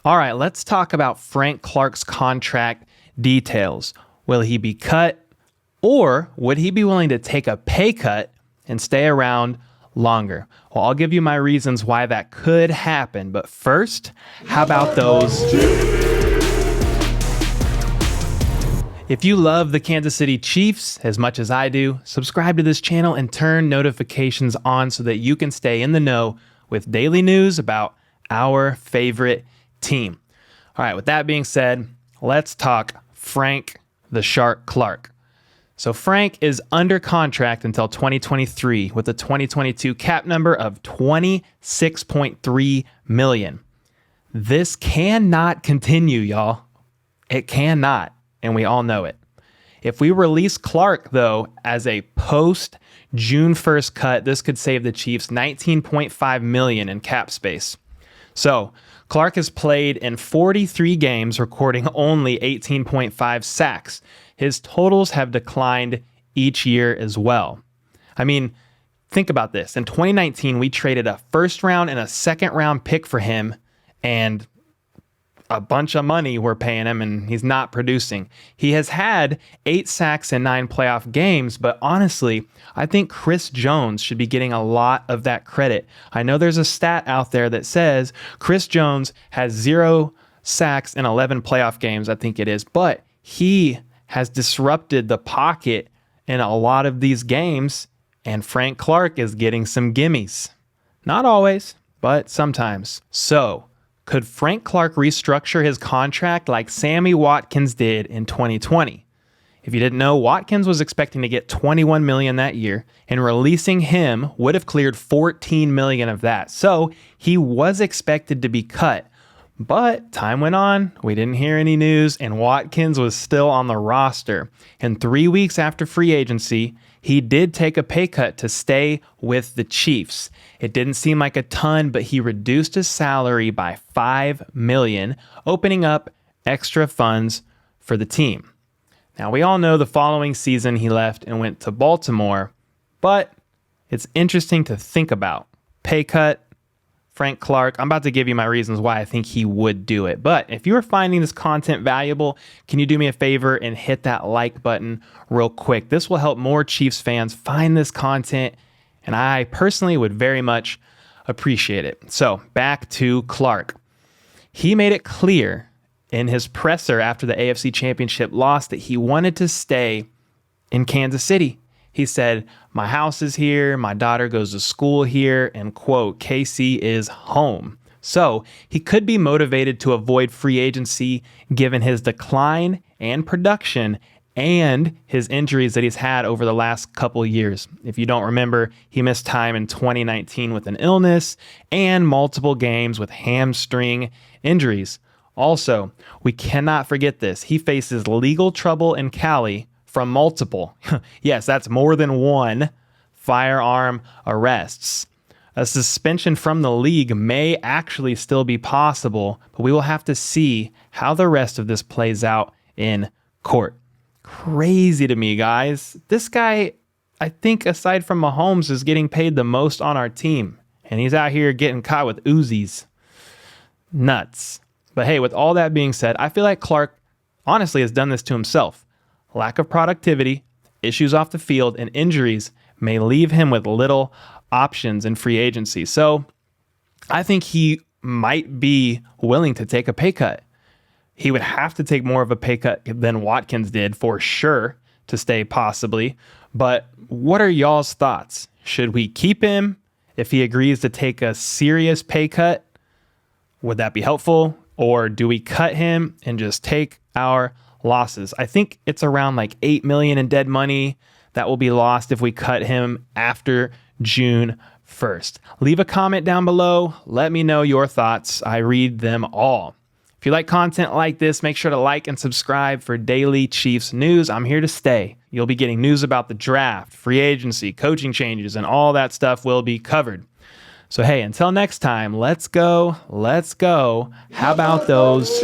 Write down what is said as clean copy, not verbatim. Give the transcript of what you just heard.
All right, let's talk about Frank Clark's contract details. Will he be cut, or would he be willing to take a pay cut and stay around longer? Well, I'll give you my reasons why that could happen. But first, how about those? If you love the Kansas City Chiefs as much as I do, subscribe to this channel and turn notifications on so that you can stay in the know with daily news about our favorite team. All right, with that being said, let's talk Frank the Shark Clark. So Frank is under contract until 2023 with a 2022 cap number of $26.3 million. This cannot continue, y'all. It cannot. And we all know it. If we release Clark, though, as a post-June 1st cut, this could save the Chiefs $19.5 million in cap space. So Clark has played in 43 games, recording only 18.5 sacks. His totals have declined each year as well. I mean, think about this. In 2019, we traded a first round and a second round pick for him, and a bunch of money we're paying him, and he's not producing. He has had 8 sacks in 9 playoff games, but honestly, I think Chris Jones should be getting a lot of that credit. I know there's a stat out there that says Chris Jones has 0 sacks in 11 playoff games, I think it is, but he has disrupted the pocket in a lot of these games, and Frank Clark is getting some gimmies. Not always, but sometimes. So, could Frank Clark restructure his contract like Sammy Watkins did in 2020? If you didn't know, Watkins was expecting to get $21 million that year, and releasing him would have cleared $14 million of that. So he was expected to be cut. But time went on, we didn't hear any news, and Watkins was still on the roster. And 3 weeks after free agency, he did take a pay cut to stay with the Chiefs. It didn't seem like a ton, but he reduced his salary by $5 million, opening up extra funds for the team. Now, we all know the following season he left and went to Baltimore, but it's interesting to think about. Pay cut, Frank Clark. I'm about to give you my reasons why I think he would do it. But if you are finding this content valuable, can you do me a favor and hit that like button real quick? This will help more Chiefs fans find this content, and I personally would very much appreciate it. So back to Clark. He made it clear in his presser after the AFC Championship loss that he wanted to stay in Kansas City. He said, "My house is here, my daughter goes to school here, and quote, KC is home." So he could be motivated to avoid free agency given his decline and production and his injuries that he's had over the last couple years. If you don't remember, he missed time in 2019 with an illness and multiple games with hamstring injuries. Also, we cannot forget this. He faces legal trouble in Cali from multiple, yes, that's more than one, firearm arrests. A suspension from the league may actually still be possible, but we will have to see how the rest of this plays out in court. Crazy to me, guys. This guy, I think aside from Mahomes, is getting paid the most on our team, and he's out here getting caught with Uzis. Nuts. But hey, with all that being said, I feel like Clark honestly has done this to himself. Lack of productivity, issues off the field, and injuries may leave him with little options in free agency. So I think he might be willing to take a pay cut. He would have to take more of a pay cut than Watkins did for sure to stay possibly. But what are y'all's thoughts? Should we keep him if he agrees to take a serious pay cut? Would that be helpful? Or do we cut him and just take our losses? I think it's around like $8 million in dead money that will be lost if we cut him after June 1st. Leave a comment down below. Let me know your thoughts. I read them all. If you like content like this, make sure to like and subscribe for daily Chiefs news. I'm here to stay. You'll be getting news about the draft, free agency, coaching changes, and all that stuff will be covered. So hey, until next time, let's go. How about those